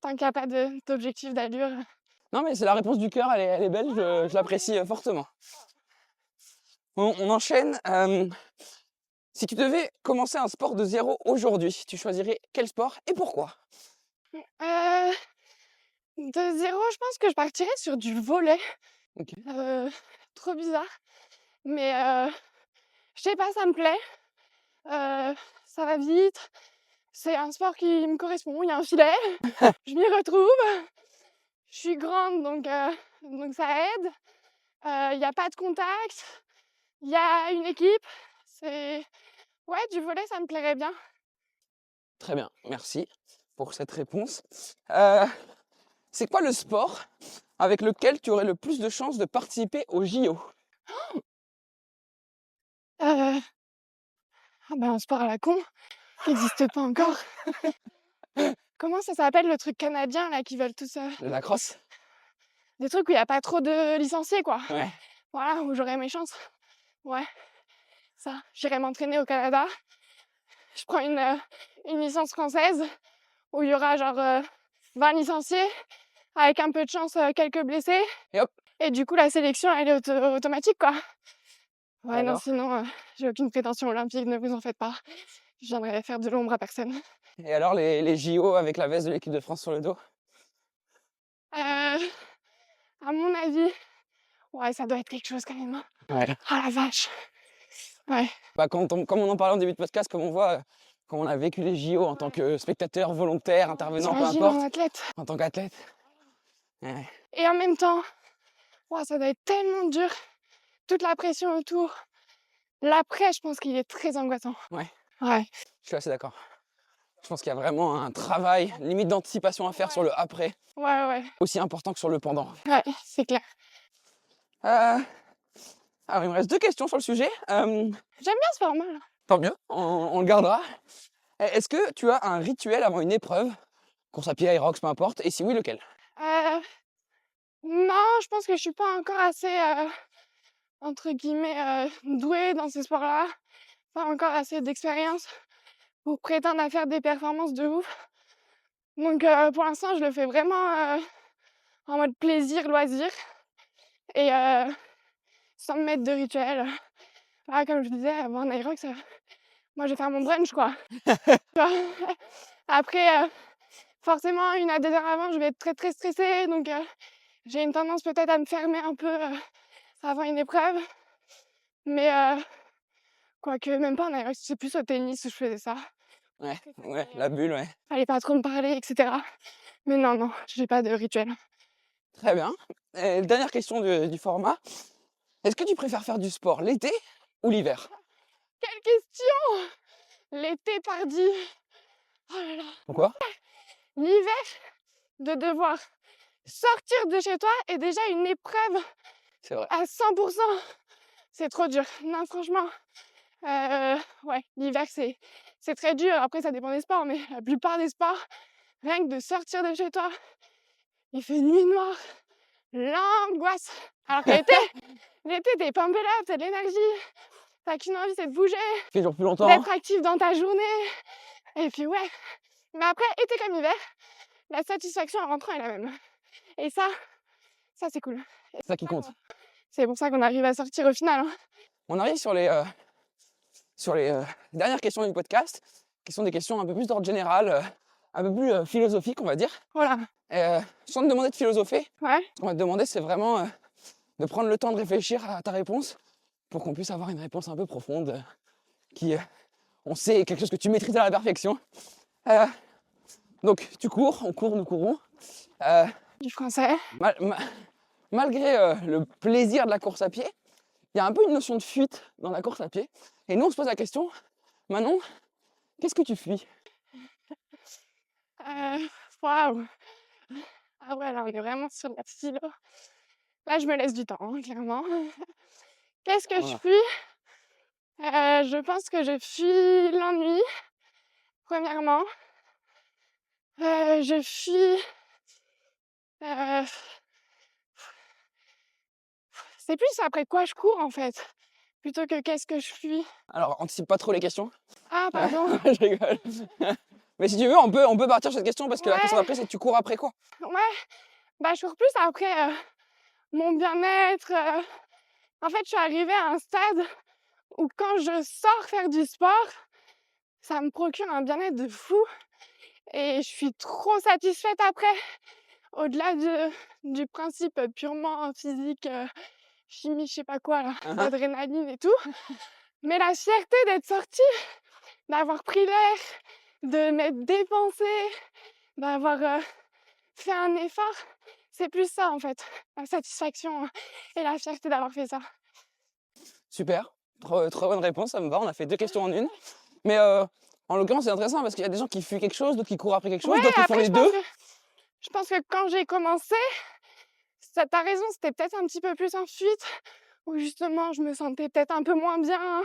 tant qu'il n'y a pas d'objectif d'allure. non, mais c'est la réponse du cœur, elle est belle, je l'apprécie fortement. On enchaîne. Si tu devais commencer un sport de zéro aujourd'hui, tu choisirais quel sport et pourquoi? De zéro, je pense que je partirais sur du volley. Ok. Trop bizarre. Mais je sais pas, ça me plaît. Ça va vite. C'est un sport qui me correspond. Il y a un filet. Je m'y retrouve. Je suis grande, donc ça aide. Il n'y a pas de contact. Il y a une équipe. Ouais, du volley, ça me plairait bien. Très bien, merci pour cette réponse. C'est quoi le sport avec lequel tu aurais le plus de chances de participer au JO? Un sport à la con qui n'existe pas encore. Comment ça s'appelle le truc canadien là qui veulent tous Le lacrosse? des trucs où il n'y a pas trop de licenciés, quoi. Ouais. Voilà, où j'aurais mes chances. Ouais, ça. J'irai m'entraîner au Canada. Je prends une licence française où il y aura genre 20 licenciés avec un peu de chance, quelques blessés. Et hop. Et du coup, la sélection, elle est automatique, quoi. Ouais, non, Alors sinon, j'ai aucune prétention olympique, ne vous en faites pas. Je viendrai faire de l'ombre à personne. Et alors les JO avec la veste de l'équipe de France sur le dos? À mon avis, ouais, ça doit être quelque chose quand même, hein. Ouais. Ah la vache! Ouais. Bah, comme on en parlait en début de podcast, comme on voit, quand on a vécu les JO en tant que spectateur, volontaire, intervenant, peu T'imagines importe, un athlète? en tant qu'athlète. Ouais. Et en même temps, ouah, ça doit être tellement dur. Toute la pression autour. L'après, je pense qu'il est très angoissant. Ouais. Ouais. Je suis assez d'accord. Je pense qu'il y a vraiment un travail, limite d'anticipation à faire sur le après, Ouais. aussi important que sur le pendant. Ouais, c'est clair. Alors, il me reste 2 questions sur le sujet. J'aime bien ce format, là. Tant mieux, on le gardera. Est-ce que tu as un rituel avant une épreuve? Course à pied, Aerox, peu importe. Et si oui, lequel? Non, je pense que je suis pas encore assez, entre guillemets, douée dans ces sports-là. Pas encore assez d'expérience pour prétendre à faire des performances de ouf. Donc pour l'instant, je le fais vraiment en mode plaisir, loisir. Et sans me mettre de rituel. Voilà, comme je disais, avant un Aerox, moi je vais faire mon brunch, quoi. Tu vois. Après, forcément, 1 à 2 heures avant, je vais être très très stressée. Donc j'ai une tendance peut-être à me fermer un peu avant une épreuve. Mais quoique, même pas en Aerox, c'est plus au tennis où je faisais ça. Ouais, la bulle, ouais. Fallait pas trop me parler, etc. Mais non, j'ai pas de rituel. Très bien. Et dernière question du format. Est-ce que tu préfères faire du sport l'été ou l'hiver? Quelle question! L'été, pardi! Oh là là! Pourquoi? L'hiver, de devoir sortir de chez toi est déjà une épreuve C'est vrai. à 100%. C'est trop dur. Non, franchement, ouais, l'hiver, c'est très dur. Après, ça dépend des sports, mais la plupart des sports, rien que de sortir de chez toi, il fait nuit noire, l'angoisse. Alors que l'été, t'es pumpé là, t'as de l'énergie, t'as qu'une envie, c'est de bouger, Il fait toujours plus longtemps. d'être actif dans ta journée. Et puis ouais. Mais après, été comme hiver, la satisfaction en rentrant est la même. Et ça c'est cool. C'est ça qui compte. C'est pour ça qu'on arrive à sortir au final, hein. On arrive sur les dernières questions du podcast, qui sont des questions un peu plus d'ordre général, un peu plus philosophiques, on va dire. Voilà. Sans te demander de philosopher, Ouais. ce qu'on va te demander, c'est vraiment de prendre le temps de réfléchir à ta réponse pour qu'on puisse avoir une réponse un peu profonde qui, on sait, est quelque chose que tu maîtrises à la perfection. Donc, tu cours, on court, nous courons. Du français. Malgré le plaisir de la course à pied, il y a un peu une notion de fuite dans la course à pied. Et nous, on se pose la question, Manon, qu'est-ce que tu fuis? Waouh. Ah ouais, là, on est vraiment sur la philo. Là, je me laisse du temps, hein, clairement. Qu'est-ce que je fuis? Je pense que je fuis l'ennui, premièrement. Je fuis. C'est plus après quoi je cours en fait, plutôt que qu'est-ce que je fuis. Alors, anticipe pas trop les questions. Ah, pardon. Je rigole. Mais si tu veux, on peut partir sur cette question parce que la Ouais. question d'après, c'est que tu cours après quoi? Ouais, bah je cours plus après mon bien-être. En fait, je suis arrivée à un stade où quand je sors faire du sport, ça me procure un bien-être de fou. Et je suis trop satisfaite après. Au-delà du principe purement physique, chimie, je sais pas quoi, là, adrénaline et tout. Mais la fierté d'être sortie, d'avoir pris l'air, de m'être dépensée, d'avoir fait un effort, c'est plus ça en fait. La satisfaction et la fierté d'avoir fait ça. Super, trop bonne réponse, ça me va. On a fait 2 questions en une. Mais en l'occurrence, c'est intéressant parce qu'il y a des gens qui fuient quelque chose, d'autres qui courent après quelque chose, Ouais, d'autres qui font après, les deux. je pense que quand j'ai commencé, t'as raison, c'était peut-être un petit peu plus en fuite, où justement je me sentais peut-être un peu moins bien,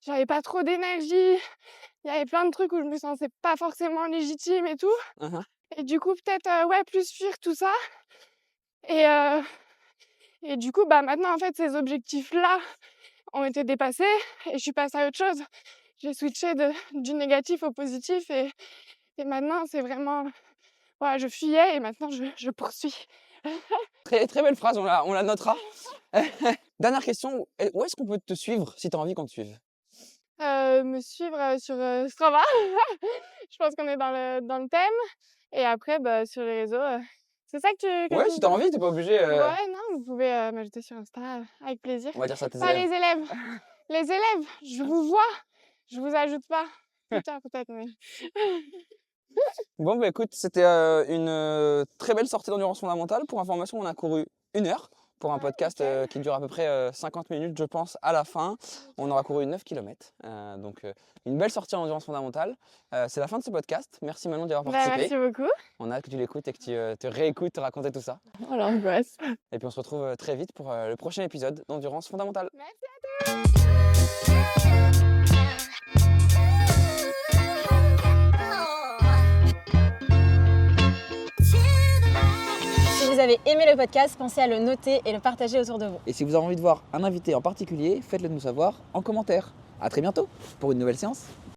j'avais pas trop d'énergie, il y avait plein de trucs où je me sentais pas forcément légitime et tout. Et du coup, peut-être, ouais, plus fuir tout ça. Et du coup, bah maintenant, en fait, ces objectifs-là ont été dépassés et je suis passée à autre chose. J'ai switché du négatif au positif et maintenant, c'est vraiment... Voilà, je fuyais et maintenant, je poursuis. Très, très belle phrase, on la notera. Dernière question, où est-ce qu'on peut te suivre si tu as envie qu'on te suive? Me suivre sur Strava. Je pense qu'on est dans le thème. Et après, bah, sur les réseaux, c'est ça que Ouais, tu si me t'as demandes? envie, t'es pas obligé. Ouais, non, vous pouvez m'ajouter sur Insta avec plaisir. On va dire ça à tes Pas élèves. les élèves. Les élèves, je vous vois, je vous ajoute pas. Plus tard peut-être, mais... Bon, bah écoute, c'était une très belle sortie d'endurance fondamentale. Pour information, on a couru 1 heure pour un podcast qui dure à peu près 50 minutes, je pense, à la fin. On aura couru 9 km. Donc, une belle sortie en endurance fondamentale. C'est la fin de ce podcast. Merci Manon d'y avoir Bah, participé. merci beaucoup. On a hâte que tu l'écoutes et que tu te réécoutes te raconter tout ça. Oh l'angoisse. Et puis on se retrouve très vite pour le prochain épisode d'Endurance fondamentale. Si vous avez aimé le podcast, pensez à le noter et le partager autour de vous. Et si vous avez envie de voir un invité en particulier, faites-le nous savoir en commentaire. À très bientôt pour une nouvelle séance.